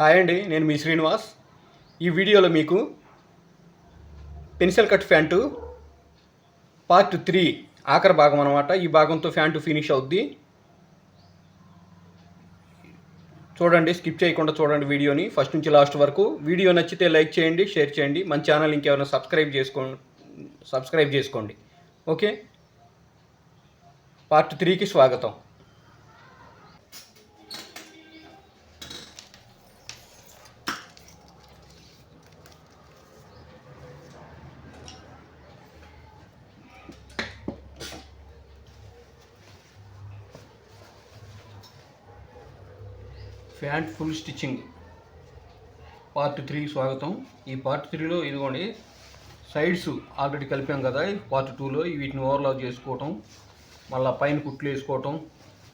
Hi అండి, నేను మీ శ్రీనివాస్. ఈ వీడియోలో మీకు పెన్సిల్ కట్ ప్యాంటు పార్ట్ 3 ఆఖరి భాగం అనమాట. ఈ భాగంతో ప్యాంటు ఫినిష్ అవుద్ది. చూడండి, స్కిప్ చేయకుండా చూడండి వీడియోని ఫస్ట్ నుంచి లాస్ట్ వరకు. వీడియో నచ్చితే లైక్ చేయండి, షేర్ చేయండి. మన ఛానల్ ఇంకెవరైనా సబ్స్క్రైబ్ చేసుకోండి. ఓకే, పార్ట్ 3కి స్వాగతం. ప్యాంట్ ఫుల్ స్టిచ్చింగ్ పార్ట్ 3కి స్వాగతం. ఈ పార్ట్ 3లో ఇదిగోండి సైడ్స్ ఆల్రెడీ కలిపాం కదా. పార్ట్ 2లో వీటిని ఓవర్లాక్ చేసుకోవటం, మళ్ళీ పైన కుట్లు వేసుకోవటం,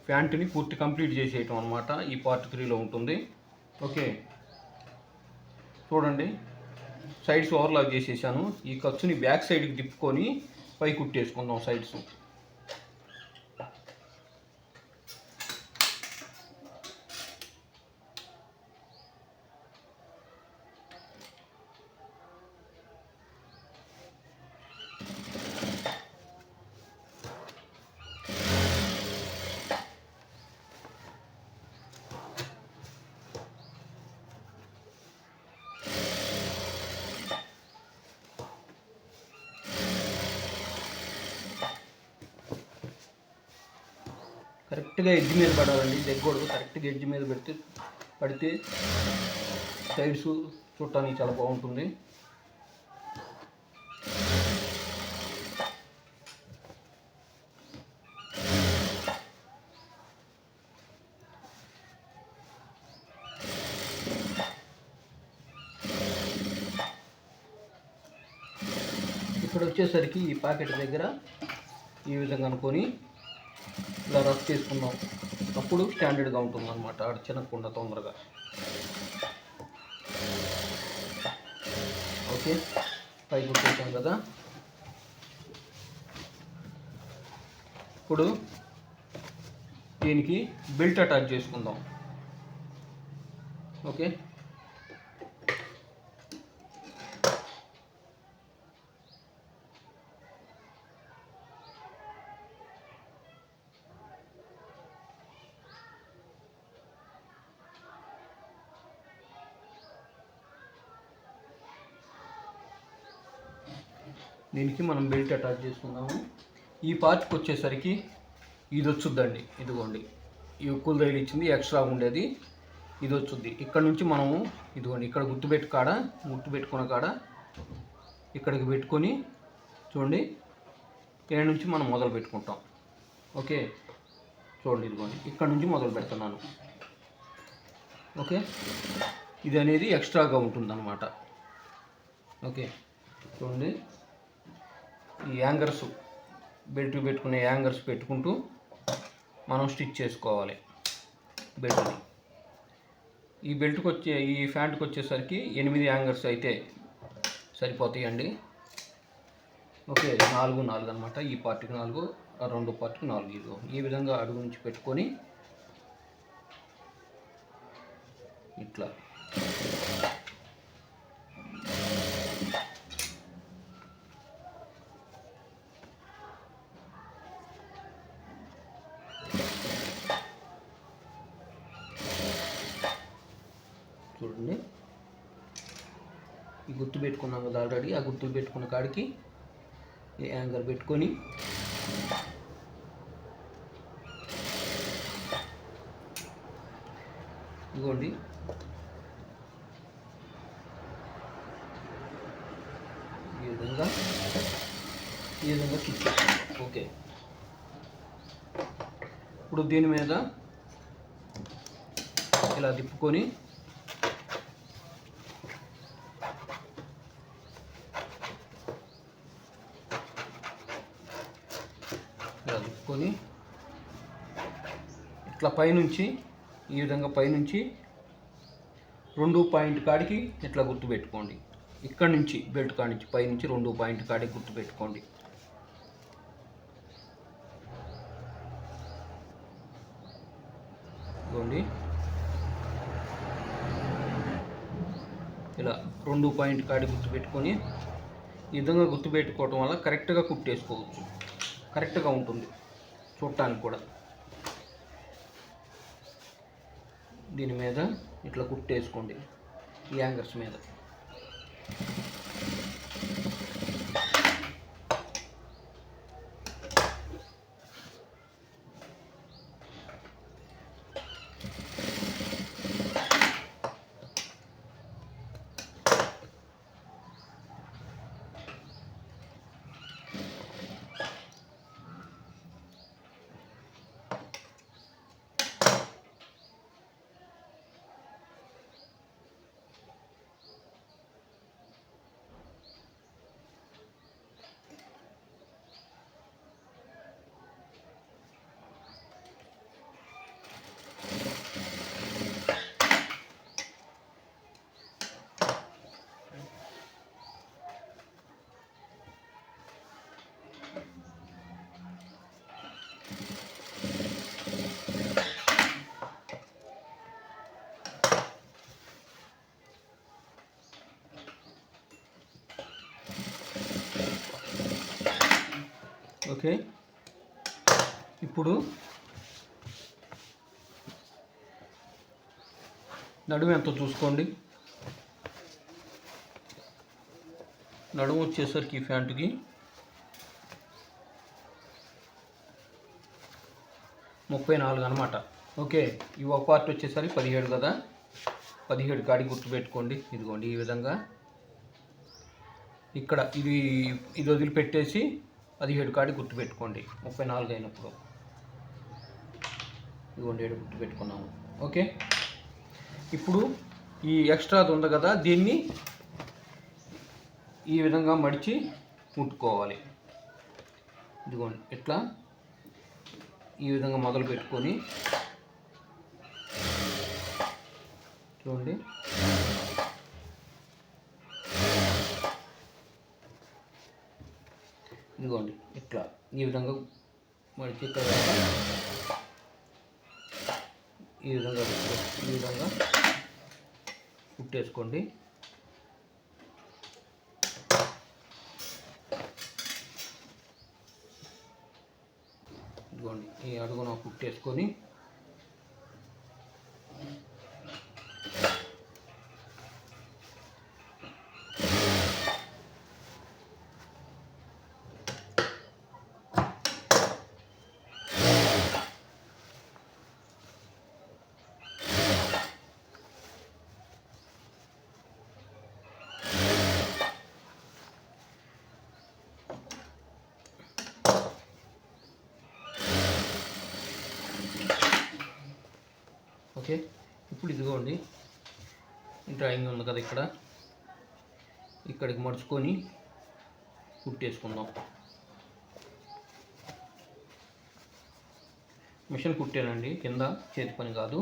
ప్యాంటుని పూర్తి కంప్లీట్ చేసేయటం అనమాట ఈ పార్ట్ 3లో ఉంటుంది. ఓకే, చూడండి, సైడ్స్ ఓవర్లాక్ చేసేసాను. ఈ ఖర్చుని బ్యాక్ సైడ్కి తిప్పుకొని పై కుట్టేసుకుందాం సైడ్స్. కరెక్ట్గా ఎడ్జ్ మీద పడాలండి, దగ్గకూడదు. కరెక్ట్గా ఎడ్జ్ మీద పడితే సైడ్స్ చూడటానికి చాలా బాగుంటుంది. ఇక్కడ వచ్చేసరికి ఈ పాకెట్ దగ్గర ఈ విధంగా అనుకొని ఇలా రఫ్ చేసుకుందాం. అప్పుడు స్టాండర్డ్గా ఉంటుంది అనమాట, ఆడ చిన్నకుండా తొందరగా. ఓకే, పై కుట్టేసాం కదా. ఇప్పుడు దీనికి బెల్ట్ అటాచ్ చేసుకుందాం. ఓకే, దీనికి మనం బెల్ట్ అటాచ్ చేసుకుందాము. ఈ పార్ట్కి వచ్చేసరికి ఇది వచ్చుద్దండి. ఇదిగోండి, ఈ ఉక్కులు రైలు ఇచ్చింది, ఎక్స్ట్రా ఉండేది ఇది వచ్చుద్ది. ఇక్కడ నుంచి మనము ఇదిగోండి, ఇక్కడ గుర్తుపెట్టుకున్న కాడ ఇక్కడికి పెట్టుకొని చూడండి, ఇక్కడ నుంచి మనం మొదలు పెట్టుకుంటాం. ఓకే, చూడండి, ఇదిగోండి, ఇక్కడ నుంచి మొదలు పెడుతున్నాను. ఓకే, ఇది అనేది ఎక్స్ట్రాగా ఉంటుందన్నమాట. ఓకే, చూడండి, ఈ యాంగర్స్ బెల్ట్ పెట్టుకునే యాంగర్స్ పెట్టుకుంటూ మనం స్టిచ్ చేసుకోవాలి బెల్ట్ని. ఈ ప్యాంట్కి వచ్చేసరికి 8 యాంగర్స్ అయితే సరిపోతాయండి. ఓకే, 4 అనమాట. ఈ పార్ట్కి 4, ఆ 2 పార్ట్కి 4. ఇదిగో ఈ విధంగా అడుగు నుంచి పెట్టుకొని ఇట్లా చూడండి. ఈ గుర్తు పెట్టుకున్నాం కదా ఆల్రెడీ. ఆ గుర్తులు పెట్టుకున్న కాడికి ఈ యాంగర్ పెట్టుకొని ఇదిగోండి, ఈ విధంగా స్టిచ్ చేస్తాం. ఓకే, ఇప్పుడు దీని మీద ఇలా తిప్పుకొని ఇట్లా పైనుంచి ఈ విధంగా పైనుంచి 2 పాయింట్ కాడికి ఇట్లా గుర్తుపెట్టుకోండి. ఇక్కడ నుంచి బెల్ట్ కాడి నుంచి పైనుంచి 2 పాయింట్ కాడికి గుర్తుపెట్టుకోండి. ఇదిగోండి, ఇలా 2 పాయింట్ కాడి గుర్తుపెట్టుకొని ఈ విధంగా గుర్తుపెట్టుకోవటం వల్ల కరెక్ట్గా కుట్టేసుకోవచ్చు, కరెక్ట్గా ఉంటుంది చూడటానికి కూడా. దీని మీద ఇట్లా కుట్టేసుకోండి ఈ యాంగర్స్ మీద. ఓకే, ఇప్పుడు నడుము ఎంతో చూసుకోండి. నడుము వచ్చేసరికి ఈ ప్యాంటుకి 34 అనమాట. ఓకే, ఈ ఒక పార్ట్ వచ్చేసరికి 17 కదా, 17 కాడి గుర్తుపెట్టుకోండి. ఇదిగోండి ఈ విధంగా ఇక్కడ ఇది వదిలిపెట్టేసి 17 కాడి గుర్తుపెట్టుకోండి. 34 అయినప్పుడు ఇదిగోండి 7 గుర్తుపెట్టుకున్నాము. ఓకే, ఇప్పుడు ఈ ఎక్స్ట్రాది ఉంది కదా, దీన్ని ఈ విధంగా మడిచి ముట్టుకోవాలి. ఇదిగోండి ఇట్లా ఈ విధంగా మొదలు పెట్టుకొని చూడండి. ఇదిగోండి ఇట్లా ఈ విధంగా మడిచి ఇక్కడ ఈ విధంగా కుట్టేసుకోండి. ఇదిగోండి ఈ అడుగున కుట్టేసుకొని ఓకే, ఇప్పుడు ఇదిగోండి డ్రాయింగ్ ఉంది కదా, ఇక్కడికి మడుచుకొని కుట్టేసుకుందాం. మిషన్ కుట్టానండి, కింద చేతి పని కాదు.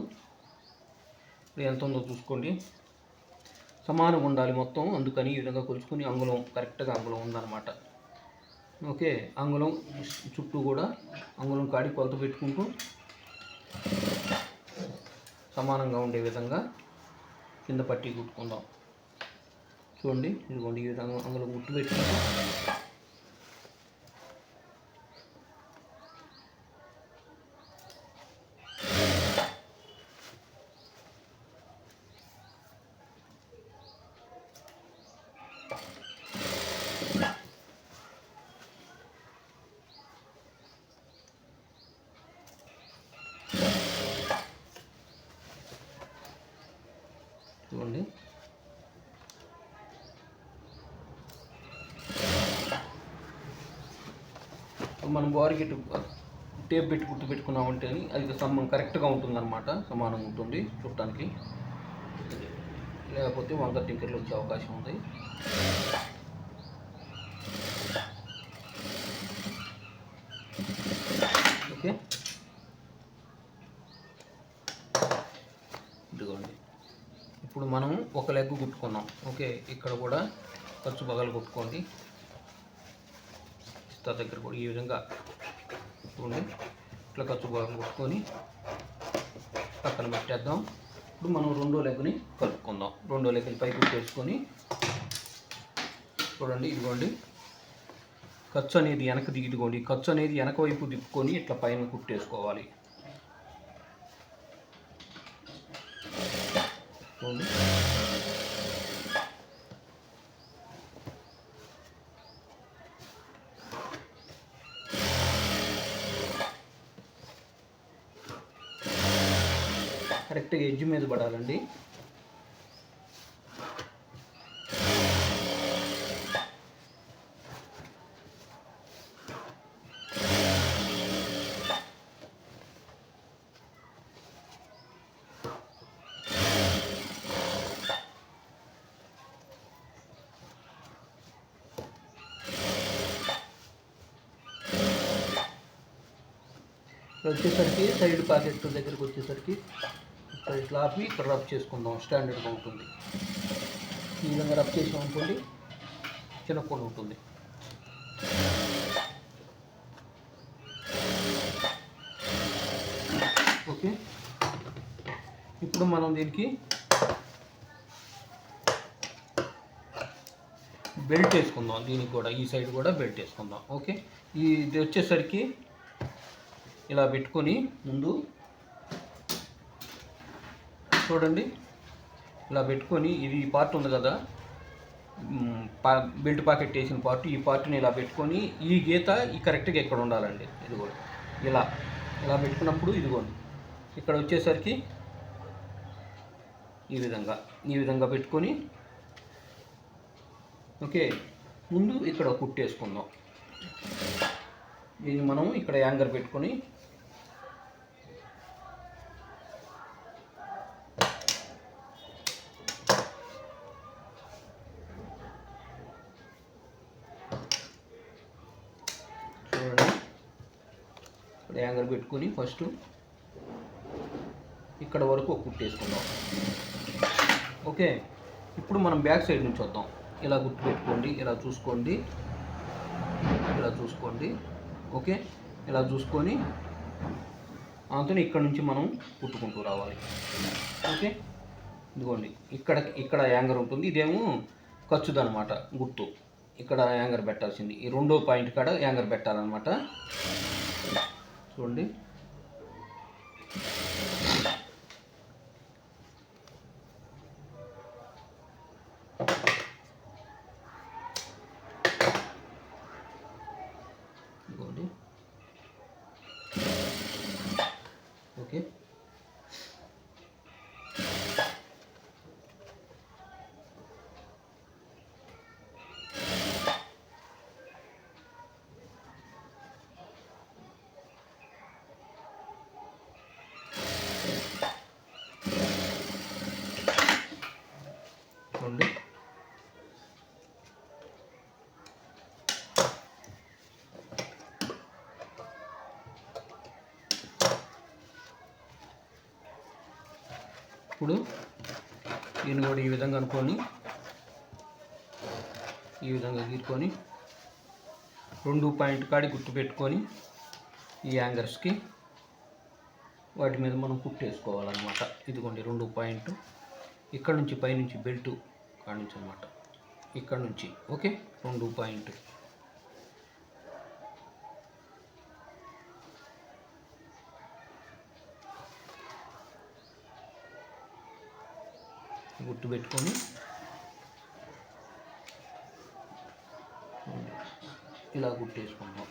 ఇప్పుడు ఎంత ఉందో చూసుకోండి, సమానంగా ఉండాలి మొత్తం. అందుకని ఈ విధంగా కొలుచుకొని అంగుళం కరెక్ట్గా అంగుళం ఉందన్నమాట. ఓకే, అంగుళం చుట్టూ కూడా అంగుళం కాడి కొలత పెట్టుకుంటూ సమానంగా ఉండే విధంగా కింద పట్టి కుట్టుకుందాం. చూడండి ఇదిగోండి ఈ విధంగా అంగుళం గుట్టు పెట్టుకుంటాం. చూడండి మనం బార్కి టేప్ పెట్టి గుర్తు పెట్టుకున్నామంటే అది కరెక్ట్గా ఉంటుందన్నమాట, సమానంగా ఉంటుంది చూడటానికి. లేకపోతే వంకర టింకర్లు వచ్చే అవకాశం ఉంది. ఓకే, ఇదిగోండి ఇప్పుడు మనం ఒక లెగ్ కుట్టుకున్నాం. ఓకే, ఇక్కడ కూడా ఖర్చు బగలు కుట్టుకోండి. దగ్గర కూడా ఈ విధంగా చూడండి, ఇట్లా ఖర్చు బగలు కుట్టుకొని పక్కన పెట్టేద్దాం. ఇప్పుడు మనం రెండో లెగ్ని కలుపుకుందాం. రెండో లెగ్ని పై కుట్టేసుకొని చూడండి, ఇదిగోండి ఖర్చు అనేది వెనక దిగిదిగోండి. ఖర్చు అనేది వెనక వైపు తిప్పుకొని ఇట్లా పైన కుట్టేసుకోవాలి. చూడండి, కరెక్ట్గా ఎడ్జ్ మీద పడాలండి. వచ్చేసరికి సైడ్ పాకెట్ దగ్గరికి వచ్చేసరికి ఇక్కడ ఇట్లా ఆపి ఇక్కడ రబ్ చేసుకుందాం. స్టాండర్డ్గా ఉంటుంది. ఈ విధంగా రబ్ చేసాం అనుకోండి, చిన్నకుండా ఉంటుంది. ఓకే, ఇప్పుడు మనం దీనికి బెల్ట్ వేసుకుందాం. దీనికి కూడా ఈ సైడ్ కూడా బెల్ట్ వేసుకుందాం. ఓకే, ఇది వచ్చేసరికి ఇలా పెట్టుకొని ముందు చూడండి, ఇలా పెట్టుకొని ఇది పార్ట్ ఉంది కదా, బెల్ట్ పాకెట్ వేసిన పార్ట్, ఈ పార్ట్ని ఇలా పెట్టుకొని ఈ గీత ఈ కరెక్ట్గా ఇక్కడ ఉండాలండి. ఇది కూడా ఇలా ఇలా పెట్టుకున్నప్పుడు ఇదిగోండి ఇక్కడ వచ్చేసరికి ఈ విధంగా పెట్టుకొని ఓకే, ముందు ఇక్కడ కుట్టేసుకుందాం. ఇది మనం ఇక్కడ యాంగర్ పెట్టుకొని చూడండి, ఇక్కడ యాంగర్ పెట్టుకొని ఫస్ట్ ఇక్కడ వరకు కుట్టేసుకుందాం. ఓకే, ఇప్పుడు మనం బ్యాక్ సైడ్ నుంచి వద్దాం. ఇలా గుర్తు పెట్టుకోండి, ఇలా చూసుకోండి. ఓకే, ఇలా చూసుకొని అంతా ఇక్కడ నుంచి మనం కుట్టుకుంటూ రావాలి. ఓకే, ఇదిగోండి ఇక్కడ యాంగర్ ఉంటుంది. ఇదేమో ఖర్చుదనమాట గుర్తు. ఇక్కడ యాంగర్ పెట్టాల్సింది ఈ రెండో పాయింట్ కాడ యాంగర్ పెట్టాలన్నమాట. చూడండి, ఓకే, చూడండి ఇప్పుడు దీన్ని కూడా ఈ విధంగా అనుకొని ఈ విధంగా గీరుకొని రెండు పాయింట్ కాడి గుర్తు పెట్టుకొని ఈ యాంగర్స్కి వాటి మీద మనం కుట్టేసుకోవాలన్నమాట. ఇదిగోండి రెండు పాయింట్ ఇక్కడ నుంచి పైనుంచి బెల్ట్ కాడ నుంచి అనమాట, ఇక్కడ నుంచి. ఓకే, రెండు పాయింట్ గుర్తు పెట్టుకొని ఇలా కుట్టేసుకుందాం.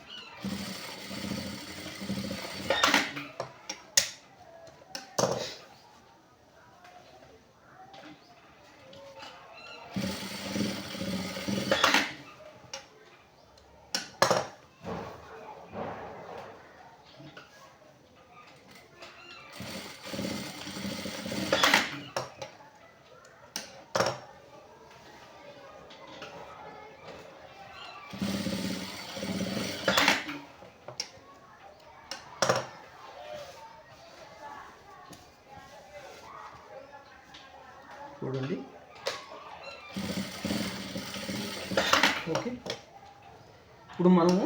చూడండి, ఓకే, ఇప్పుడు మనము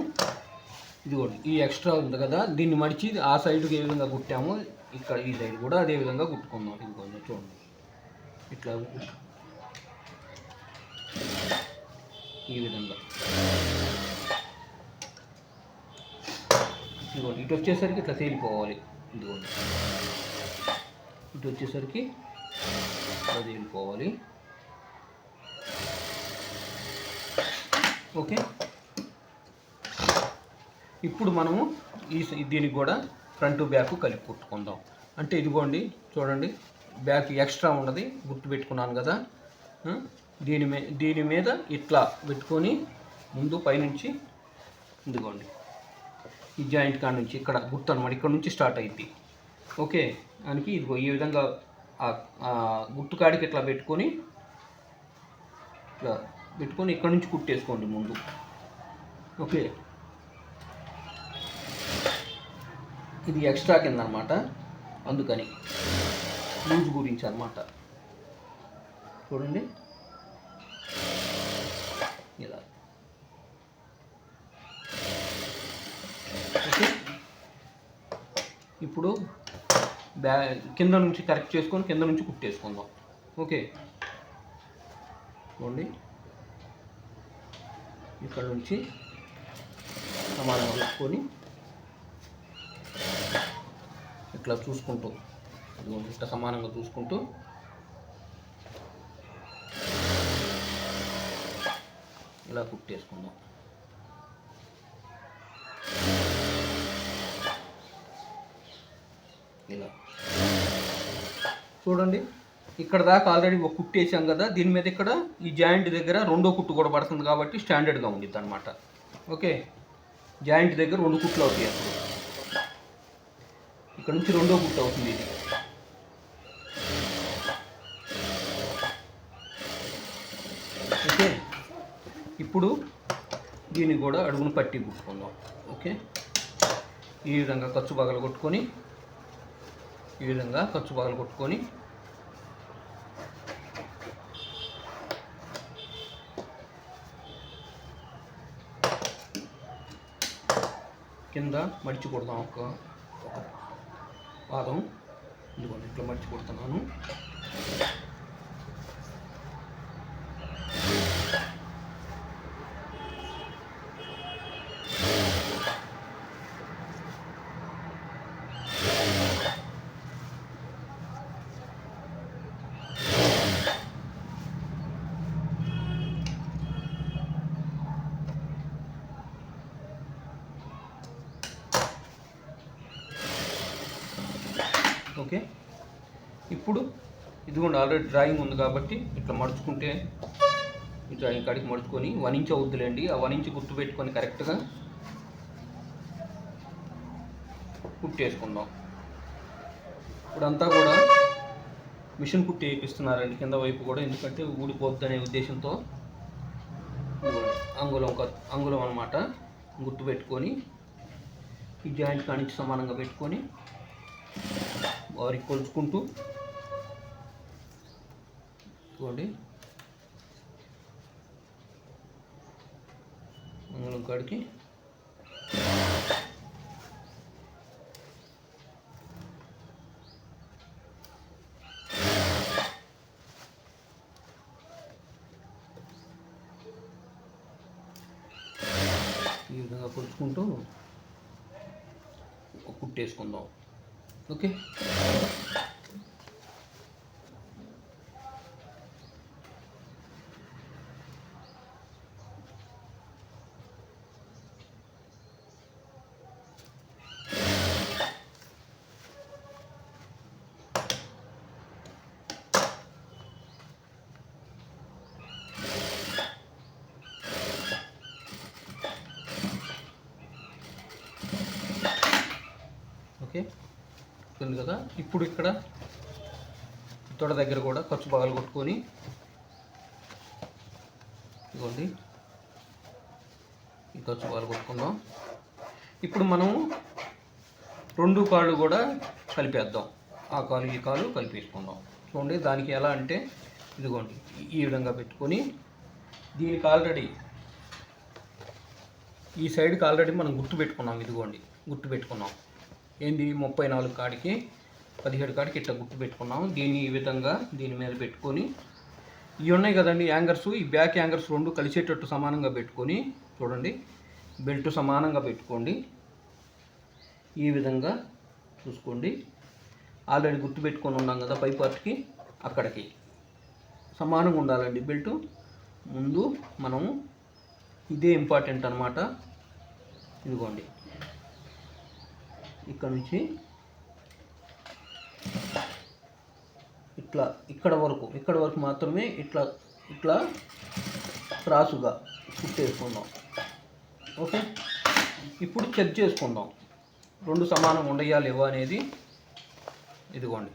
ఇదిగోండి ఈ ఎక్స్ట్రా ఉంది కదా, దీన్ని మడిచి ఆ సైడ్కి ఏ విధంగా కుట్టామో ఇక్కడ ఈ సైడ్ కూడా అదే విధంగా కుట్టుకుందాం. ఇదిగోండి చూడండి, ఇట్లా ఈ విధంగా. ఇదిగోండి ఇటు వచ్చేసరికి ఇట్లా తేలిపోవాలి. ఇదిగోండి ఇటు వచ్చేసరికి ఇట్లా తేలిపోవాలి. ఓకే, ఇప్పుడు మనము దీనికి కూడా ఫ్రంట్ బ్యాక్ కలిపి కుట్టుకుందాం. అంటే ఇదిగోండి చూడండి, బ్యాక్ ఎక్స్ట్రా ఉన్నది గుర్తు పెట్టుకున్నాను కదా, దీని మీద ఇట్లా పెట్టుకొని ముందు పైనుంచి ఇదిగోండి ఈ జాయింట్ కాడ నుంచి ఇక్కడ గుర్తు అనమాట, ఇక్కడ నుంచి స్టార్ట్ అయింది. ఓకే, దానికి ఇదిగో ఈ విధంగా గుర్తు కాడికి ఇట్లా పెట్టుకొని ఇక్కడ నుంచి కుట్టేసుకోండి ముందు. ఓకే, ఇది ఎక్స్ట్రా కింద అనమాట, అందుకని లూజ్ గురించి అనమాట. చూడండి ఇలా. ఓకే, ఇప్పుడు కింద నుంచి కరెక్ట్ చేసుకొని కింద నుంచి కుట్టేసుకుందాం. ఓకే, చూడండి ఇక్కడ నుంచి సమానంగా పెట్టుకొని ఇట్లా చూసుకుంటూ ఇట్లా సమానంగా చూసుకుంటూ ఇలా కుట్టేసుకుందాం. ఇలా చూడండి, ఇక్కడ దాకా ఆల్రెడీ ఒక కుట్టు వేసాం కదా, దీని మీద ఇక్కడ ఈ జాయింట్ దగ్గర రెండో కుట్టు కూడా పడుతుంది కాబట్టి స్టాండర్డ్గా ఉండిద్ది అనమాట. ఓకే, జాయింట్ దగ్గర 2 కుట్లు అవుతాయి. అప్పుడు ఇక్కడ నుంచి రెండో కుట్టు అవుతుంది ఇది. ఓకే, ఇప్పుడు దీన్ని కూడా అడుగును పట్టి కుట్టుకుందాం. ఓకే, ఈ విధంగా ఖర్చు భాగాలు కొట్టుకొని కింద మడిచి కొడదాం. ఒక పాదం ఇదిగోండి ఇట్లా మడిచి కొడుతున్నాను. ఓకే, ఇప్పుడు ఇదిగోండి ఆల్రెడీ డ్రాయింగ్ ఉంది కాబట్టి ఇట్లా మడుచుకుంటే ఈ డ్రాయింగ్ కాడికి మడుచుకొని 1 ఇంచ్ అవుద్దులేండి. ఆ 1 ఇంచ్ గుర్తు పెట్టుకొని కరెక్ట్గా కుట్టేసుకుందాం. ఇప్పుడంతా కూడా మిషన్ కుట్టి వేయిస్తున్నారండి కింద వైపు కూడా, ఎందుకంటే ఊడిపోద్ది అనే ఉద్దేశంతో. అంగుళం అన్నమాట గుర్తు పెట్టుకొని ఈ జాయింట్ కానించి సమానంగా పెట్టుకొని వారికి కొలుచుకుంటూ చూడండి అంగుళం కాడికి ఈ విధంగా కొలుచుకుంటూ కుట్టేసుకుందాం. ఓకే, ఓకే ఉంది కదా. ఇప్పుడు ఇక్కడ తొడ దగ్గర కూడా ఖర్చు భాగాలు కొట్టుకొని ఇదిగోండి ఈ ఖర్చు భాగాలు కొట్టుకుందాం. ఇప్పుడు మనము 2 కాళ్ళు కూడా కలిపేద్దాం. ఆ కాలు ఈ కాలు కలిపేసుకుందాం. చూడండి దానికి ఎలా అంటే ఇదిగోండి ఈ విధంగా పెట్టుకొని దీనికి ఆల్రెడీ ఈ సైడ్కి ఆల్రెడీ మనం గుర్తు పెట్టుకున్నాం. ఇదిగోండి గుర్తు పెట్టుకున్నాం ఏంది 34 కాడికి 17 కాడికి ఇట్లా గుర్తు పెట్టుకున్నాము. దీన్ని ఈ విధంగా దీని మీద పెట్టుకొని ఇవి ఉన్నాయి కదండి యాంగర్స్, ఈ బ్యాక్ యాంగర్స్ రెండు కలిసేటట్టు సమానంగా పెట్టుకొని చూడండి, బెల్ట్ సమానంగా పెట్టుకోండి. ఈ విధంగా చూసుకోండి. ఆల్రెడీ గుర్తు పెట్టుకొని ఉన్నాం కదా పై పార్ట్కి, అక్కడికి సమానంగా ఉండాలండి బెల్ట్. ముందు మనము ఇదే ఇంపార్టెంట్ అన్నమాట. ఇదిగోండి, ఇక్కడ నుంచి ఇట్లా ఇక్కడ వరకు మాత్రమే ఇట్లా ఇట్లా క్రాసుగా కుట్టేసుకుందాం. ఓకే, ఇప్పుడు చెక్ చేసుకుందాం రెండు సమానంగా ఉండయా లేవా అనేది. ఇదిగోండి,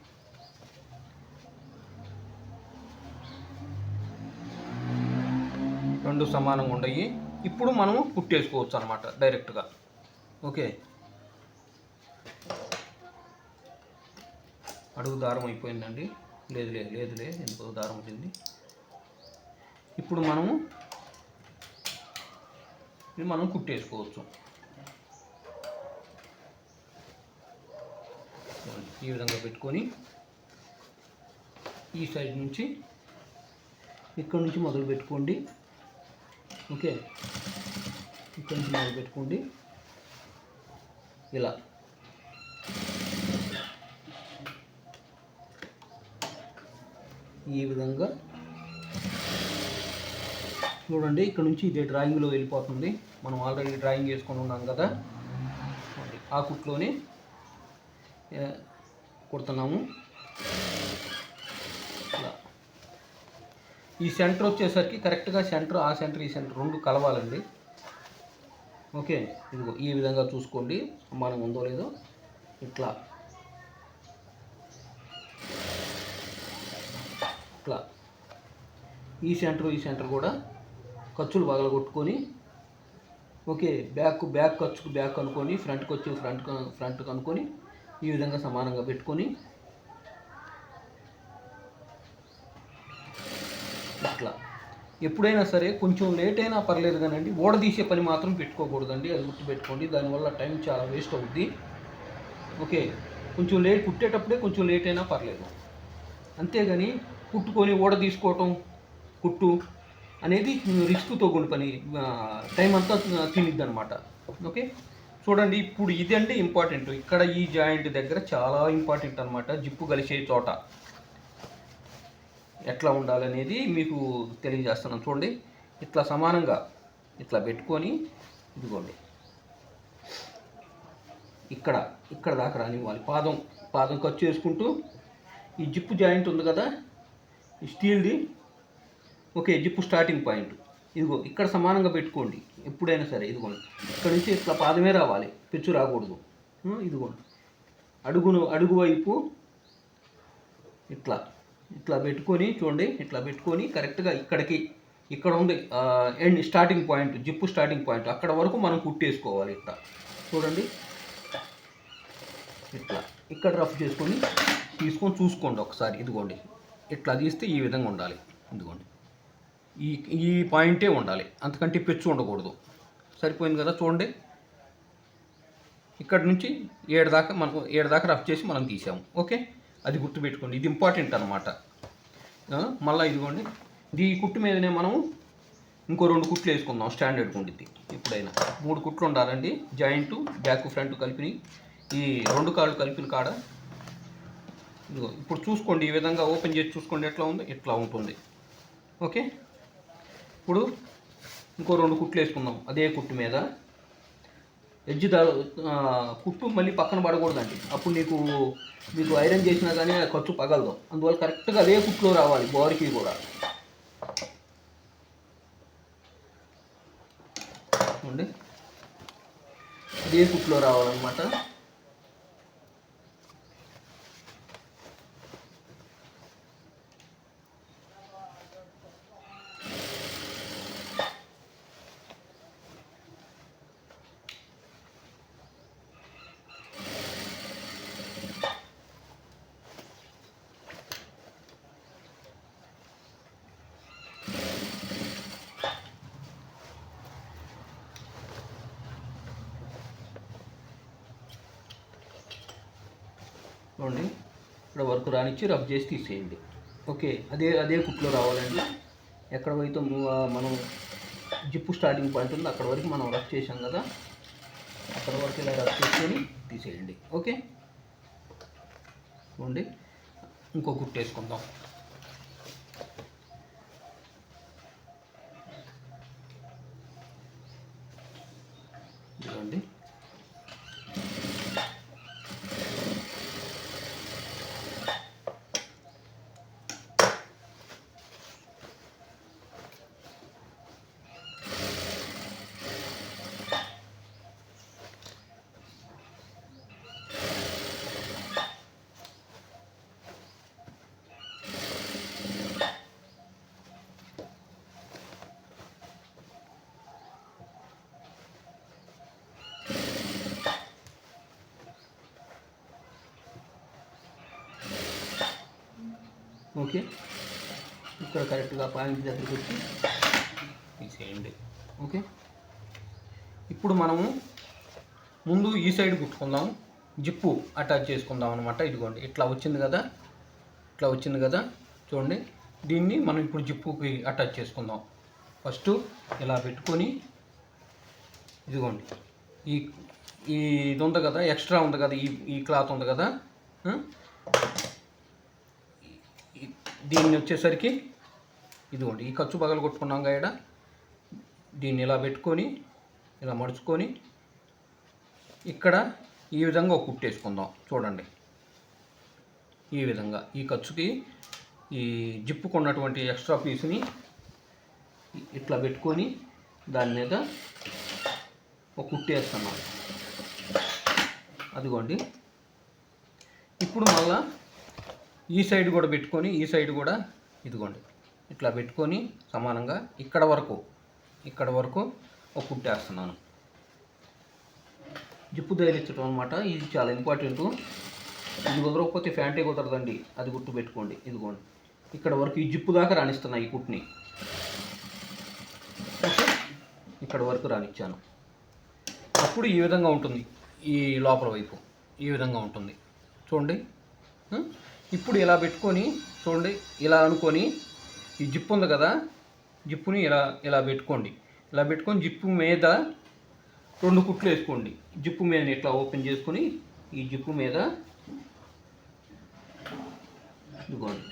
రెండు సమానంగా ఉండయి. ఇప్పుడు మనము కుట్టేసుకోవచ్చు అనమాట డైరెక్ట్గా. ఓకే, అడుగు దారం అయిపోయిందండి. లేదులే ఎందుకో దారం వచ్చింది. ఇప్పుడు మనం కుట్టేసుకోవచ్చు. ఈ విధంగా పెట్టుకొని ఈ సైడ్ నుంచి ఇక్కడ నుంచి మొదలు పెట్టుకోండి. ఓకే, ఇక్కడ నుంచి మొదలు పెట్టుకోండి. ఇలా ఈ విధంగా చూడండి. ఇక్కడ నుంచి ఇదే డ్రాయింగ్లో వెళ్ళిపోతుంది. మనం ఆల్రెడీ డ్రాయింగ్ చేసుకొని ఉన్నాం కదా, ఆ కుట్లోనే కుడుతున్నాము. ఇలా ఈ సెంటర్ వచ్చేసరికి కరెక్ట్గా సెంటర్, ఆ సెంటర్ ఈ సెంటర్ రెండు కలవాలండి. ఓకే, ఇదిగో ఈ విధంగా చూసుకోండి సమానంగా ఉందో లేదో. ఇట్లా ఈ సెంటర్ కూడా ఖర్చులు పగలగొట్టుకొని, ఓకే, బ్యాక్ ఖర్చుకు బ్యాక్ అనుకొని, ఫ్రంట్కి వచ్చి ఫ్రంట్ అనుకొని ఈ విధంగా సమానంగా పెట్టుకొని ఇట్లా. ఎప్పుడైనా సరే కొంచెం లేట్ అయినా పర్లేదు కానండి, ఓడదీసే పని మాత్రం పెట్టుకోకూడదండి. అది గుర్తుపెట్టుకోండి, దానివల్ల టైం చాలా వేస్ట్ అవుద్ది. ఓకే, కొంచెం కుట్టేటప్పుడే కొంచెం లేట్ అయినా పర్లేదు, అంతేగాని కుట్టుకొని ఓడ తీసుకోవటం కుట్టు అనేది రిస్క్తో కూడిన పని, టైం అంతా తినిద్ది అనమాట. ఓకే, చూడండి. ఇప్పుడు ఇదంటే ఇంపార్టెంట్. ఇక్కడ ఈ జాయింట్ దగ్గర చాలా ఇంపార్టెంట్ అనమాట. జిప్పు కలిసే చోట ఎట్లా ఉండాలనేది మీకు తెలియజేస్తున్నాను. చూడండి, ఇట్లా సమానంగా ఇట్లా పెట్టుకొని, ఇదిగోండి, ఇక్కడ దాకా రానివ్వాలి. పాదం ఖర్చు చేసుకుంటూ ఈ జిప్పు జాయింట్ ఉంది కదా ఈ స్టీల్ది, ఓకే, జిప్పు స్టార్టింగ్ పాయింట్ ఇదిగో ఇక్కడ సమానంగా పెట్టుకోండి ఎప్పుడైనా సరే. ఇదిగోండి, ఇక్కడ నుంచి ఇట్లా పాదమే రావాలి, పెచ్చు రాకూడదు. ఇదిగోండి, అడుగు వైపు ఇట్లా పెట్టుకొని చూడండి. ఇట్లా పెట్టుకొని కరెక్ట్గా ఇక్కడ ఉంది end starting point, zip starting point, అక్కడ వరకు మనం కుట్టేసుకోవాలి. ఇట్లా చూడండి, ఇట్లా ఇక్కడ రఫ్ చేసుకొని తీసుకొని చూసుకోండి ఒకసారి. ఇదిగోండి, ఇట్లా తీస్తే ఈ విధంగా ఉండాలి. ఇదిగోండి, ఈ పాయింటే ఉండాలి, అంతకంటే పెచ్చు ఉండకూడదు. సరిపోయింది కదా. చూడండి, ఇక్కడ నుంచి 7 దాకా రఫ్ చేసి మనం తీసాము. ఓకే, అది గుర్తుపెట్టుకోండి, ఇది ఇంపార్టెంట్ అనమాట. మళ్ళీ ఇదిగోండి, ఈ కుట్టు మీదనే మనం ఇంకో 2 కుట్లు వేసుకుందాం. స్టాండర్డ్ ఉండిద్ది. ఎప్పుడైనా 3 కుట్లు ఉండాలండి. జాయింట్ బ్యాక్ ఫ్రంట్ కలిపి ఈ 2 కాళ్ళు కలిపిన కాడ. ఇదిగో ఇప్పుడు చూసుకోండి, ఈ విధంగా ఓపెన్ చేసి చూసుకోండి ఎట్లా ఉందో. ఇట్లా ఉంటుంది. ఓకే, ఇప్పుడు ఇంకో 2 కుట్లు వేసుకుందాం. అదే కుట్టు మీద ఎడ్జ్ కుట్టు మళ్ళీ పక్కన పడకూడదండి. అప్పుడు మీకు ఐరన్ చేసినా కానీ ఖర్చు పగలదు. అందువల్ల కరెక్ట్గా అదే కుట్లో రావాలి. బాడీకి కూడా చూడండి, అదే కుట్లో రావాలన్నమాట. చూడండి, ఇక్కడ వరకు రానిచ్చి రబ్ చేసి తీసేయండి. ఓకే, అదే కుట్లో రావాలండి. ఎక్కడ అయితే మనం జిప్పు స్టార్టింగ్ పాయింట్ ఉందో అక్కడ వరకు మనం రబ్ చేసాం కదా, అక్కడ వరకు ఇలా రబ్ చేసుకొని తీసేయండి. ఓకే, చూడండి. ఇంకో కుట్టు వేసుకుందాం. చూడండి, ఓకే. ఇక్కడ కరెక్ట్గా పాయింట్ దగ్గరికి వచ్చి తీసేయండి. ఓకే, ఇప్పుడు మనము ముందు ఈ సైడ్ కుట్టుకుందాం, జిప్పు అటాచ్ చేసుకుందాం అనమాట. ఇదిగోండి, ఇట్లా వచ్చింది కదా, చూడండి. దీన్ని మనం ఇప్పుడు జిప్పుకి అటాచ్ చేసుకుందాం. ఫస్ట్ ఇలా పెట్టుకొని, ఇదిగోండి, ఈ ఇది ఉంది కదా, ఎక్స్ట్రా ఉంది కదా, ఈ క్లాత్ ఉంది కదా, దీన్ని వచ్చేసరికి ఇదిగోండి, ఈ ఖర్చు పగలు కొట్టుకున్నాం కదా, దీన్ని ఇలా పెట్టుకొని ఇలా మడుచుకొని ఇక్కడ ఈ విధంగా ఒక కుట్టేసుకుందాం. చూడండి, ఈ విధంగా ఈ ఖర్చుకి ఈ జిప్పుకున్నటువంటి ఎక్స్ట్రా పీస్ని ఇట్లా పెట్టుకొని దాని మీద ఒక కుట్టేస్తున్నాం. అదిగోండి. ఇప్పుడు మళ్ళా ఈ సైడ్ కూడా పెట్టుకొని, ఈ సైడ్ కూడా ఇదిగోండి ఇట్లా పెట్టుకొని సమానంగా ఇక్కడ వరకు ఒక కుట్టేస్తున్నాను. జిప్పు ధైర్యించడం అనమాట. ఇది చాలా ఇంపార్టెంట్. ఇది కుదరకపోతే ఫ్యాంటే కుదరదండి, అది గుర్తు పెట్టుకోండి. ఇదిగోండి, ఇక్కడ వరకు ఈ జిప్పు దాకా రాణిస్తున్నా ఈ కుట్ని. ఓకే, ఇక్కడ వరకు రానిచ్చాను. అప్పుడు ఈ విధంగా ఉంటుంది, ఈ లోపల వైపు ఈ విధంగా ఉంటుంది. చూడండి, ఇప్పుడు ఇలా పెట్టుకొని చూడండి, ఇలా అనుకొని ఈ జిప్పు ఉంది కదా, జిప్పుని ఇలా పెట్టుకోండి. ఇలా పెట్టుకొని జిప్పు మీద 2 కుట్లు వేసుకోండి. జిప్పు మీద ఇట్లా ఓపెన్ చేసుకొని ఈ జిప్పు మీద ఇదిగోండి,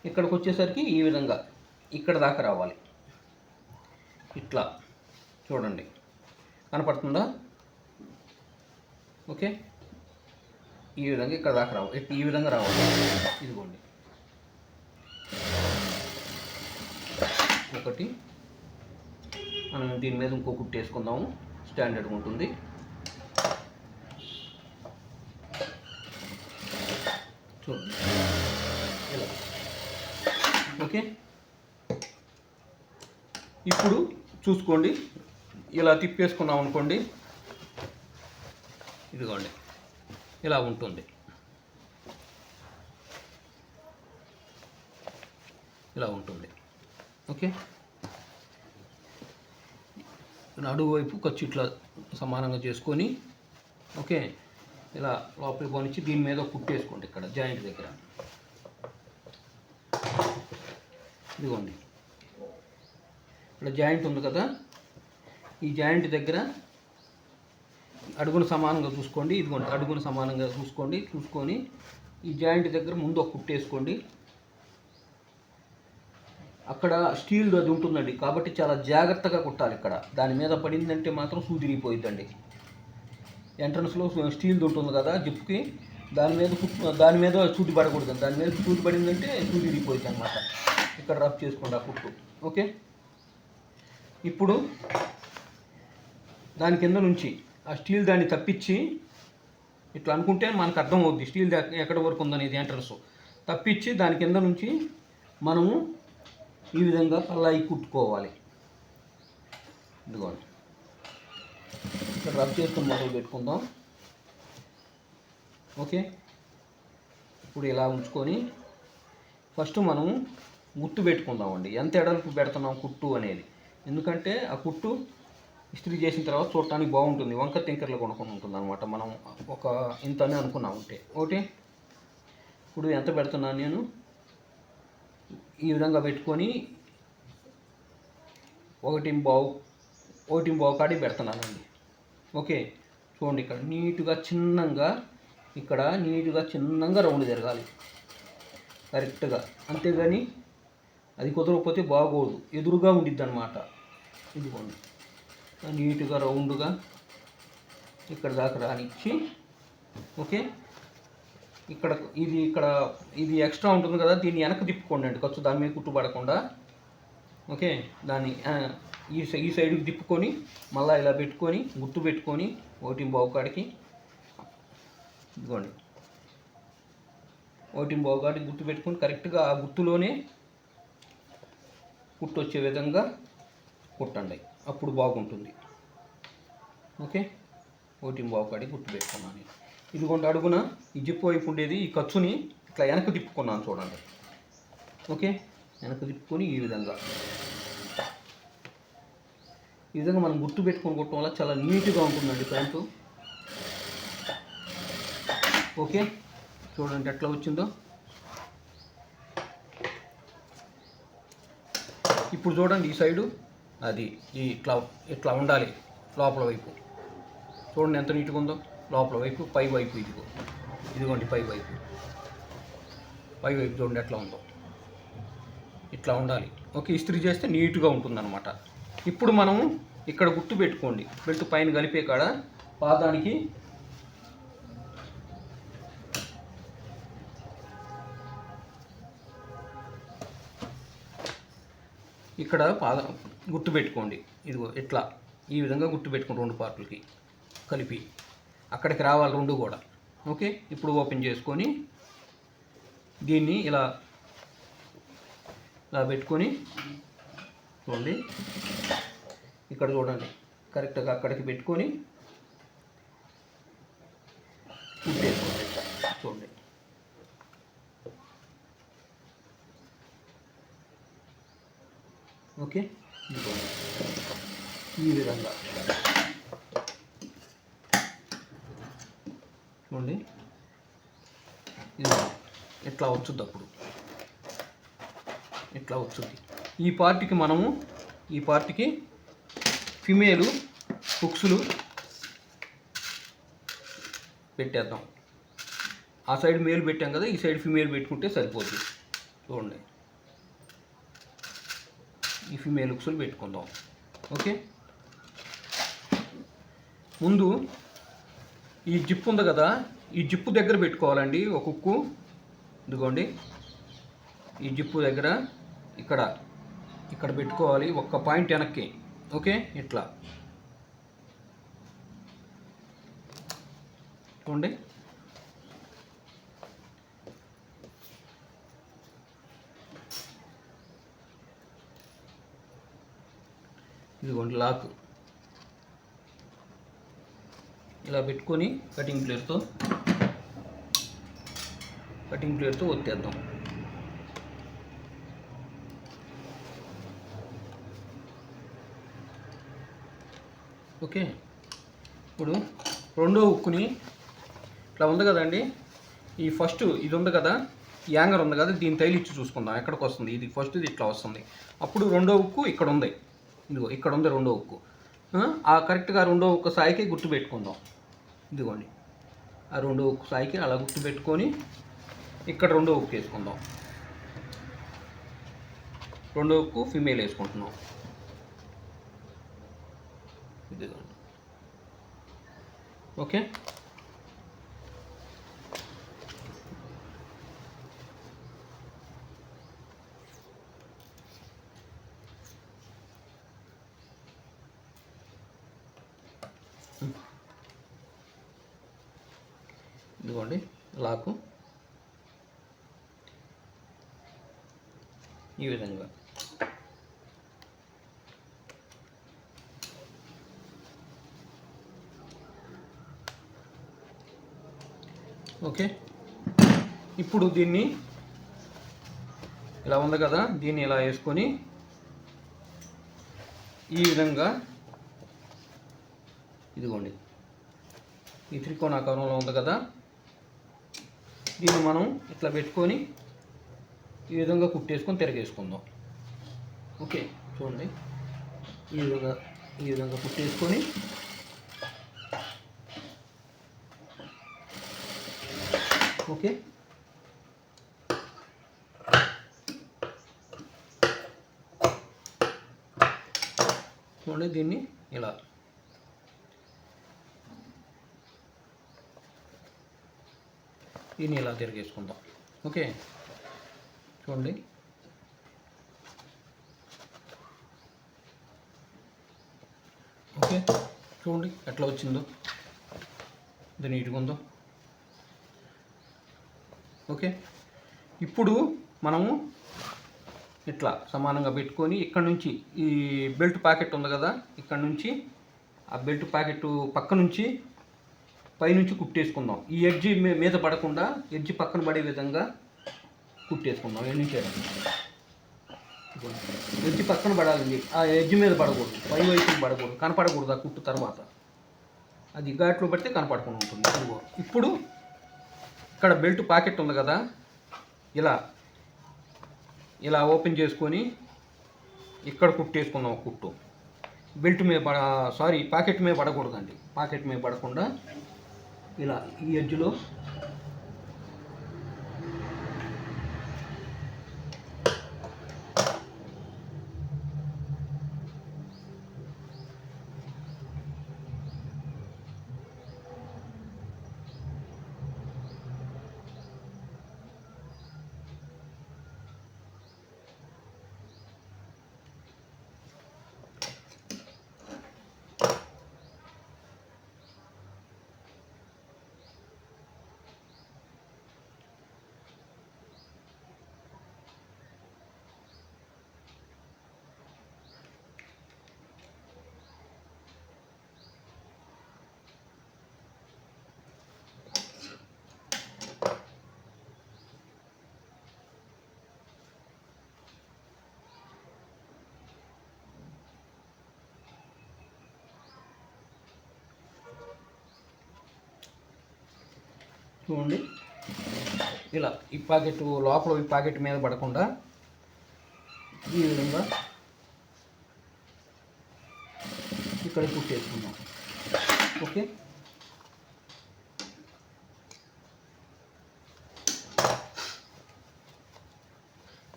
ఇక్కడికి వచ్చేసరికి ఈ విధంగా ఇక్కడ దాకా రావాలి. ఇట్లా చూడండి, కనపడుతుందా? ఓకే, ఈ విధంగా ఇక్కడ దాకా రావాలి, ఈ విధంగా రావాలి. ఇదిగోండి, ఒకటి. మనం దీని మీద ఇంకో కుట్టు వేసుకుందాము, స్టాండర్డ్గా ఉంటుంది. చూడండి, ఇలా. ఓకే, ఇప్పుడు చూసుకోండి, ఇలా తిప్పేసుకున్నాం అనుకోండి, ఇదిగోండి ఇలా ఉంటుంది. ఇలా ఉంటుంది. ఓకే, అడుగు వైపు ఖర్చు ఇట్లా సమానంగా చేసుకొని, ఓకే, ఇలా లోపలికి పోనిచ్చి దీని మీద కుట్టేసుకోండి. ఇక్కడ జాయింట్ దగ్గర ఇదిగోండి, ఇక్కడ జాయింట్ ఉంది కదా, ఈ జాయింట్ దగ్గర అడుగును సమానంగా చూసుకోండి. ఇదిగోండి, అడుగును సమానంగా చూసుకొని ఈ జాయింట్ దగ్గర ముందు ఒక కుట్టేసుకోండి. అక్కడ స్టీల్ అది ఉంటుందండి, కాబట్టి చాలా జాగ్రత్తగా కుట్టాలి. ఇక్కడ దాని మీద పడిందంటే మాత్రం సూది విరిగిపోయిద్దండి. ఎంట్రన్స్లో స్టీల్ది ఉంటుంది కదా జిప్కి, దాని మీద సూది పడకూడదు. దాని మీద సూది పడిందంటే సూది విరిగిపోయింది అనమాట. ఇక్కడ రబ్ చేసుకోండి ఆ కుట్టు. ఓకే, ఇప్పుడు దాని కింద నుంచి ఆ స్టీల్ దాన్ని తప్పించి ఇట్లా అనుకుంటే మనకు అర్థమవుద్ది స్టీల్ ఎక్కడ వరకు ఉందనేది. ఎంట్రన్స్ తప్పించి దాని కింద నుంచి మనము ఈ విధంగా పల్లాయి కుట్టుకోవాలి. ఇదిగోండి, ఇక్కడ రబ్ చేసుకుని మొదలు పెట్టుకుందాం. ఓకే, ఇప్పుడు ఇలా ఉంచుకొని ఫస్ట్ మనం గుర్తు పెట్టుకుందామండి, ఎంత ఎడల్పు పెడుతున్నాం కుట్టు అనేది. ఎందుకంటే ఆ కుట్టు ఇస్త్రీ చేసిన తర్వాత చూడటానికి బాగుంటుంది, వంకర టింకర్లు కొనుక్కొని ఉంటుంది అనమాట. మనం ఒక ఇంతనే అనుకున్నాం ఉంటే ఓకే. ఇప్పుడు ఎంత పెడుతున్నాను నేను, ఈ విధంగా పెట్టుకొని 1.5 కాడికి పెడుతున్నానండి. ఓకే, చూడండి ఇక్కడ నీట్గా చిన్నగా రౌండ్ తిరగాలి కరెక్ట్గా, అంతేగాని అది కుదరకపోతే బాగోదు, ఎదురుగా ఉండిద్ది అనమాట. ఇదిగోండి నీట్గా రౌండ్గా ఇక్కడ దాకా రానిచ్చి, ఓకే. ఇక్కడ ఇది ఎక్స్ట్రా ఉంటుంది కదా, దీన్ని వెనక్కి తిప్పుకోండి అండి, ఖర్చు దాని మీద కుట్టుపడకుండా. ఓకే, దాన్ని ఈ సైడ్కి తిప్పుకొని మళ్ళీ ఇలా పెట్టుకొని గుర్తు పెట్టుకొని 1.5 కాడికి, ఇదిగోండి 1.5 కాడికి గుర్తు పెట్టుకొని కరెక్ట్గా ఆ గుర్తులోనే కుట్టు వచ్చే విధంగా కుట్టండి, అప్పుడు బాగుంటుంది. ఓకే, 1.5 కాడికి గుర్తు పెట్టుకున్నాను. ఇదిగోండి అడుగున ఈ జిప్పు వైపు ఉండేది ఈ ఖర్చుని ఇట్లా వెనక్కి తిప్పుకున్నాను చూడండి. ఓకే, వెనక్కి తిప్పుకొని ఈ విధంగా మనం గుర్తు పెట్టుకొని కుట్టడం వల్ల చాలా నీట్గా ఉంటుందండి ప్యాంటు. ఓకే, చూడండి ఎట్లా వచ్చిందో. ఇప్పుడు చూడండి ఈ సైడు అది ఇట్లా ఉండాలి, లోపల వైపు చూడండి ఎంత నీట్గా ఉందో, లోపల వైపు పై వైపు ఇదిగోండి పై వైపు చూడండి ఎట్లా ఉందో, ఇట్లా ఉండాలి. ఓకే, ఇస్త్రీ చేస్తే నీట్గా ఉంటుందన్నమాట. ఇప్పుడు మనము ఇక్కడ గుర్తు పెట్టుకోండి, బెల్ట్ పైన కలిపే కాడ పాదానికి ఇక్కడ గుర్తు పెట్టుకోండి. ఇదిగో ఇట్లా ఈ విధంగా గుర్తు పెట్టుకోండి, 2 పార్ట్లకి కలిపి అక్కడికి రావాలి 2 కూడా. ఓకే, ఇప్పుడు ఓపెన్ చేసుకొని దీన్ని ఇలా పెట్టుకొని చూడండి, ఇక్కడ చూడండి కరెక్ట్గా అక్కడికి పెట్టుకొని కుట్టేసుకోండి. చూడండి ఓకే, ఈ విధంగా చూడండి, ఇట్లా వచ్చుద్ది, అప్పుడు ఇట్లా వచ్చుద్ది. ఈ పార్ట్కి ఫిమేలు హుక్స్లు పెట్టేద్దాం. ఆ సైడ్ మేల్ పెట్టాం కదా, ఈ సైడ్ ఫిమేల్ పెట్టుకుంటే సరిపోతుంది. చూడండి ఈ ఫిమేల్ హుక్స్లు పెట్టుకుందాం. ఓకే, ముందు ఈ జిప్ ఉంది కదా, ఈ జిప్పు దగ్గర పెట్టుకోవాలండి ఒక హుక్కు. ఇదిగోండి ఈ జిప్పు దగ్గర ఇక్కడ పెట్టుకోవాలి, ఒక్క పాయింట్ వెనక్కి. ఓకే, ఇట్లా చూడండి. ఇదిగోండి లాక్ ఇలా పెట్టుకొని కటింగ్ ప్లేట్తో ఒత్తేద్దాం. ఓకే, ఇప్పుడు రెండో హుక్కుని ఇట్లా ఉంది కదండి, ఈ ఫస్ట్ ఇది ఉంది కదా, ఈ యాంగర్ ఉంది కదా, దీన్ని తైలిచ్చి చూసుకుందాం ఎక్కడికి వస్తుంది. ఇది ఫస్ట్ ఇట్లా వస్తుంది, అప్పుడు రెండో హుక్కు ఇక్కడ ఉంది, ఇదిగో ఇక్కడ ఉంది రెండో హుక్కు. ఆ కరెక్ట్గా రెండో హుక్కు సాయికి గుర్తు పెట్టుకుందాం. ఇదిగోండి ఆ రెండో హుక్కు సాయికి అలా గుర్తు పెట్టుకొని ఇక్కడ రెండో హుక్కు వేసుకుందాం. రెండో హుక్కు ఫిమేల్ వేసుకుంటున్నాం. ఇదిగోండి ఓకే, ఇదిగోండి లాకు ఈ విధంగా. ఓకే, ఇప్పుడు దీన్ని ఇలా ఉంది కదా, దీన్ని ఇలా వేసుకొని ఈ విధంగా ఇదిగోండి ఈ త్రికోణాకారంలో ఉంది కదా, దీన్ని మనం ఇట్లా పెట్టుకొని ఈ విధంగా కుట్టేసుకొని తిరగేసుకుందాం. ఓకే చూడండి, ఈ విధంగా కుట్టేసుకొని ఓకే చూడండి, దీన్ని ఇలా తిరిగేసుకుందాం. ఓకే చూడండి, ఓకే చూడండి ఎట్లా వచ్చిందో, ఇది నీట్గా ఉందో. ఓకే ఇప్పుడు మనము ఇట్లా సమానంగా పెట్టుకొని ఇక్కడ నుంచి ఈ బెల్ట్ ప్యాకెట్ ఉంది కదా, ఇక్కడ నుంచి ఆ బెల్ట్ ప్యాకెట్ పక్క నుంచి పైనుంచి కుట్టేసుకుందాం. ఈ ఎడ్జి మీద పడకుండా ఎడ్జి పక్కన పడే విధంగా కుట్టేసుకుందాం. ఎడ్జి పక్కన పడాలండి, ఆ ఎడ్జి మీద పడకూడదు, పై వైపుని పడకూడదు, కనపడకూడదు ఆ కుట్టు తర్వాత. అది ఘాట్లో పడితే కనపడకుండా ఉంటుంది. ఇప్పుడు ఇక్కడ బెల్ట్ ప్యాకెట్ ఉంది కదా, ఇలా ఓపెన్ చేసుకొని ఇక్కడ కుట్టేసుకుందాం. కుట్టు బెల్ట్ మీద ప్యాకెట్ మీద పడకూడదండి. ప్యాకెట్ మీద పడకుండా ఇలా ఈ ఎడ్జ్లో చూడండి, ఇలా ఈ ప్యాకెట్ లోపల ఈ ప్యాకెట్ మీద పడకుండా ఈ విధంగా ఇక్కడ కుట్టేసుకుందాం. ఓకే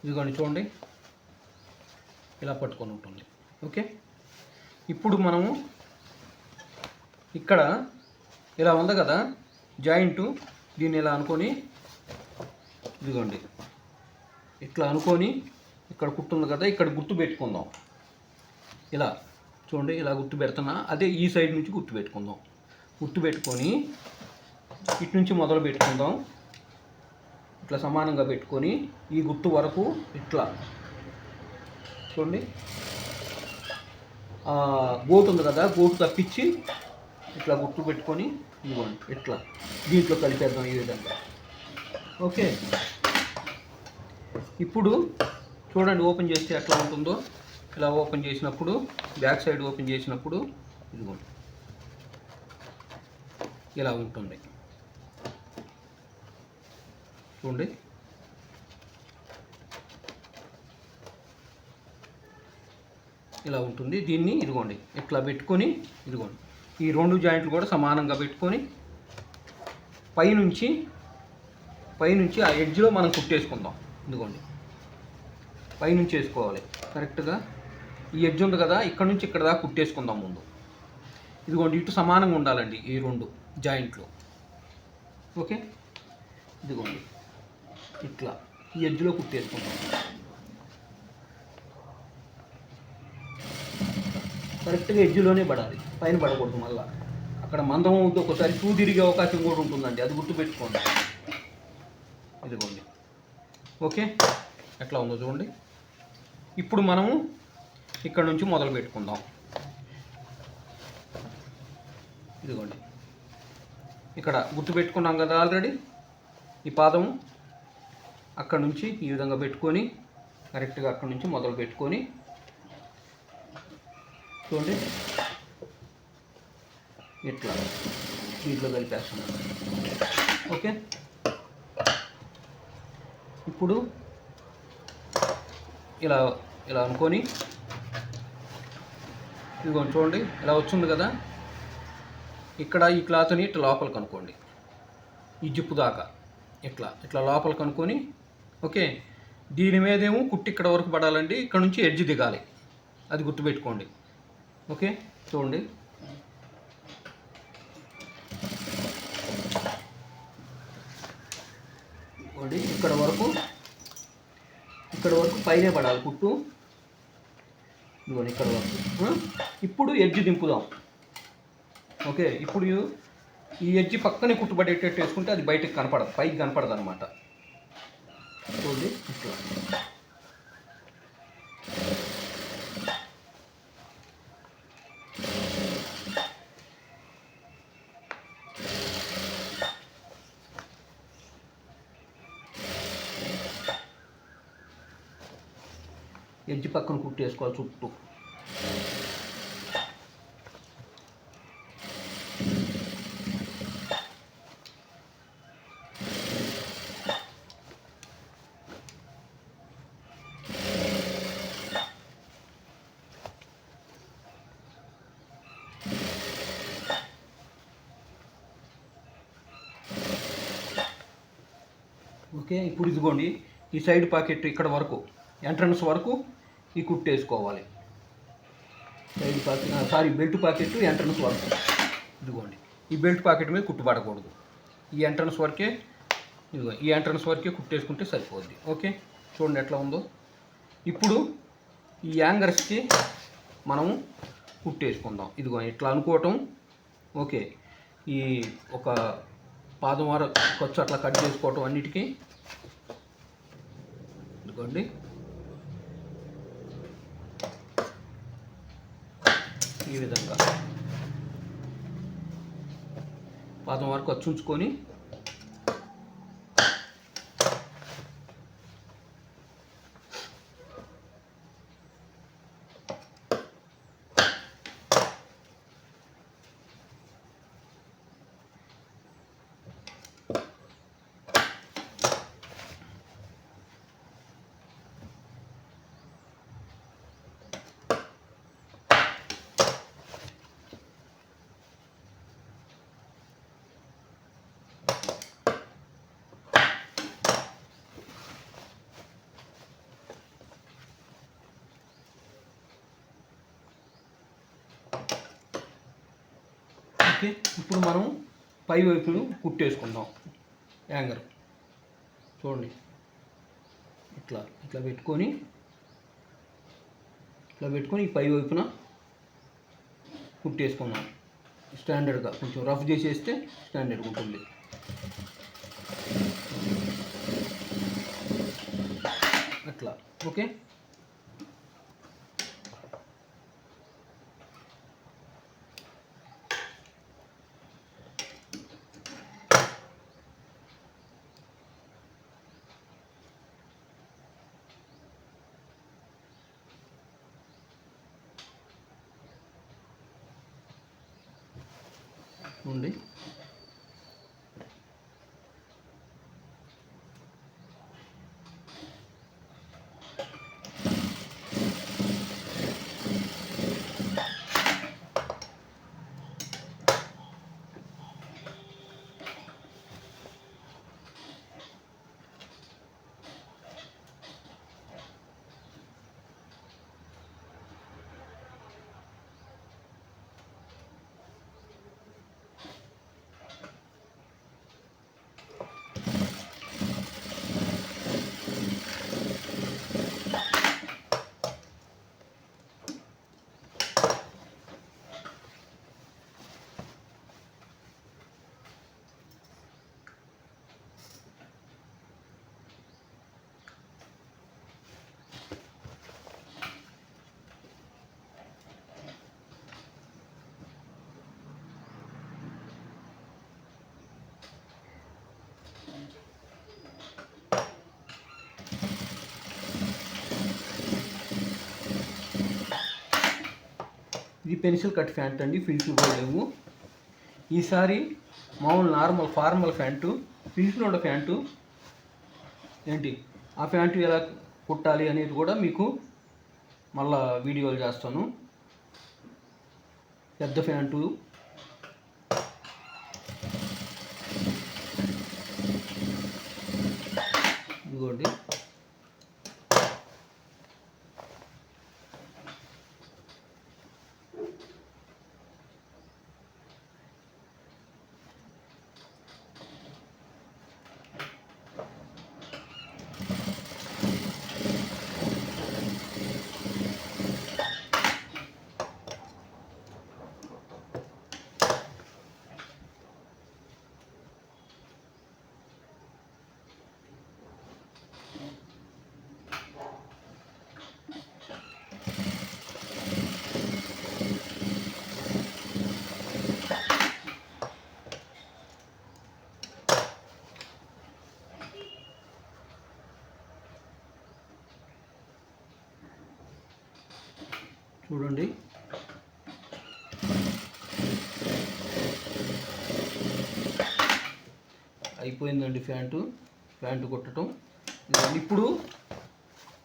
ఇదిగోండి చూడండి, ఇలా పట్టుకొని ఉంటుంది. ఓకే ఇప్పుడు మనము ఇక్కడ ఇలా ఉంది కదా జాయింట్, దీన్ని ఇలా అనుకొని ఇదిగోండి ఇట్లా అనుకొని ఇక్కడ కుట్టుంది కదా, ఇక్కడ గుర్తు పెట్టుకుందాం. ఇలా చూడండి, ఇలా గుర్తు పెడుతున్నా, అదే ఈ సైడ్ నుంచి గుర్తు పెట్టుకుందాం. గుర్తు పెట్టుకొని ఇటు నుంచి మొదలు పెట్టుకుందాం. ఇట్లా సమానంగా పెట్టుకొని ఈ గుర్తు వరకు ఇట్లా చూడండి, గోటు ఉంది కదా, గోటు తప్పించి ఇట్లా గుర్తు పెట్టుకొని ఇవ్వండి, ఇట్లా దీంట్లో కలిపేద్దాం ఈ విధంగా. ఓకే ఇప్పుడు చూడండి, ఓపెన్ చేస్తే ఎట్లా ఉంటుందో. ఇలా ఓపెన్ చేసినప్పుడు, బ్యాక్ సైడ్ ఓపెన్ చేసినప్పుడు ఇదిగోండి ఇలా ఉంటుంది. చూడండి ఇలా ఉంటుంది. దీన్ని ఇదిగోండి ఇట్లా పెట్టుకొని ఇదిగోండి ఈ రెండు జాయింట్లు కూడా సమానంగా పెట్టుకొని పైనుంచి ఆ ఎడ్జ్లో మనం కుట్టేసుకుందాం. ఇదిగోండి పైనుంచి వేసుకోవాలి కరెక్ట్గా. ఈ ఎడ్జ్ ఉంది కదా, ఇక్కడ నుంచి ఇక్కడ దాకా కుట్టేసుకుందాం ముందు. ఇదిగోండి ఇటు సమానంగా ఉండాలండి ఈ రెండు జాయింట్లు. ఓకే ఇదిగోండి ఇట్లా ఈ ఎడ్జ్లో కుట్టేసుకుందాం. కరెక్ట్గా ఎడ్జ్లోనే పడాలి, పైన పడకూడదు. మళ్ళీ అక్కడ మందం అవుతుంది, ఒకసారి టూ తిరిగే అవకాశం కూడా ఉంటుందండి, అది గుర్తుపెట్టుకోండి. ఇదిగోండి ఓకే ఎట్లా ఉందో చూడండి. ఇప్పుడు మనము ఇక్కడ నుంచి మొదలు పెట్టుకుందాం. ఇదిగోండి ఇక్కడ గుర్తు పెట్టుకున్నాం కదా ఆల్రెడీ. ఈ పాదము అక్కడ నుంచి ఈ విధంగా పెట్టుకొని కరెక్ట్గా అక్కడ నుంచి మొదలు పెట్టుకొని చూడండి ఇట్లా దీంట్లో కలిపేస్తున్నాను. ఓకే, ఇప్పుడు ఇలా ఇలా అనుకొని ఇదిగోండి చూడండి ఇలా వచ్చింది కదా. ఇక్కడ ఈ క్లాత్ని ఇట్లా లోపలికి అనుకోండి, ఈ జిప్పు దాకా ఇట్లా ఇట్లా లోపలికి అనుకొని. ఓకే, దీని మీదేమో కుట్టి ఇక్కడ వరకు పడాలండి, ఇక్కడ నుంచి ఎడ్జ్ దిగాలి, అది గుర్తుపెట్టుకోండి. ఓకే, చూడండి ఇక్కడ వరకు పైనే పడాలి కుట్టు. ఇదిగోండి ఇక్కడ వరకు. ఇప్పుడు ఎడ్జ్ దింపుదాం. ఓకే, ఇప్పుడు ఈ ఎడ్జ్ పక్కనే కుట్టుబడేటట్టు వేసుకుంటే అది బయటకు కనపడదు, పైకి కనపడదు అనమాట. చూడండి ఇట్లా ఎడ్జ్ పక్కన కుట్టేసుకోవాలి చుట్టూ. ఓకే, ఇప్పుడు ఇదిగోండి ఈ సైడ్ పాకెట్ ఇక్కడ వరకు ఎంట్రన్స్ వరకు ఈ కుట్టేసుకోవాలి. Side pocket belt pocket entrance వరకు. ఇదిగోండి ఈ బెల్ట్ పాకెట్ మీద కుట్టుపడకూడదు, ఈ ఎంట్రన్స్ వరకే. ఇదిగో ఈ ఎంట్రన్స్ వరకే కుట్టేసుకుంటే సరిపోద్ది. ఓకే, చూడండి ఎట్లా ఉందో. ఇప్పుడు ఈ యాంగర్స్కి మనము కుట్టేసుకుందాం. ఇదిగో ఇట్లా అనుకోవటం. ఓకే, ఈ ఒక పాదం వరకు ఖర్చు అట్లా కట్ చేసుకోవటం అన్నిటికీ. ఇదిగోండి ఈ విధంగా పాదం వరకు ఖర్చు ఉంచుకొని ఓకే, ఇప్పుడు మనం పై వైపును కుట్టేసుకుందాం. యాంగర్ చూడండి ఇట్లా ఇట్లా పెట్టుకొని ఈ పై వైపున కుట్టేసుకుందాం. స్టాండర్డ్గా కొంచెం రఫ్ చేసేస్తే స్టాండర్డ్గా ఉంటుంది. అట్లా. ఓకే, ఉంది. ఇది పెన్సిల్ కట్ ప్యాంట్ అండి, ఫిల్స్ కూడా లేవు. ఈసారి మామూలు నార్మల్ ఫార్మల్ ప్యాంటు, పిలిచినోడ ప్యాంటు ఏంటి ఆ ప్యాంటు ఎలా కుట్టాలి అనేది కూడా మీకు మళ్ళా వీడియోలు చేస్తాను. పెద్ద ప్యాంటు ఇదిగోండి. చూడండి, అయిపోయిందండి ప్యాంటు కుట్టడం. ఇప్పుడు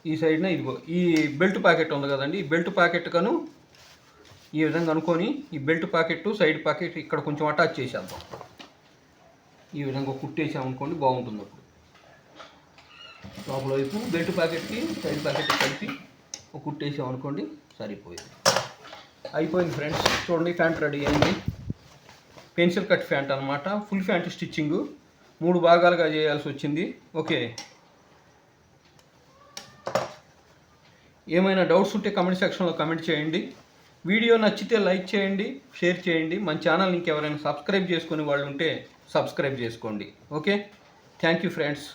ఈ సైడ్న ఇదిగో ఈ బెల్ట్ ప్యాకెట్ ఉంది కదండి, ఈ బెల్ట్ ప్యాకెట్ కను ఈ విధంగా అనుకొని ఈ బెల్ట్ ప్యాకెట్ సైడ్ ప్యాకెట్ ఇక్కడ కొంచెం అటాచ్ చేసేద్దాం. ఈ విధంగా కుట్టేసామనుకోండి బాగుంటుంది. అప్పుడు లోపల వైపు బెల్ట్ ప్యాకెట్కి సైడ్ ప్యాకెట్ కలిపి కుట్టేసామనుకోండి సరిపోయింది. అయిపోయింది ఫ్రెండ్స్. చూడండి, ప్యాంట్ రెడీ అయింది. పెన్సిల్ కట్ ప్యాంట్ అనమాట. ఫుల్ ప్యాంట్ స్టిచ్చింగు 3 భాగాలుగా చేయాల్సి వచ్చింది. ఓకే, ఏమైనా డౌట్స్ ఉంటే కామెంట్ సెక్షన్లో కామెంట్ చేయండి. వీడియో నచ్చితే లైక్ చేయండి, షేర్ చేయండి. మన ఛానల్ ఇంకెవరైనా సబ్స్క్రైబ్ చేసుకునే వాళ్ళు ఉంటే సబ్స్క్రైబ్ చేసుకోండి. Okay, thank you friends.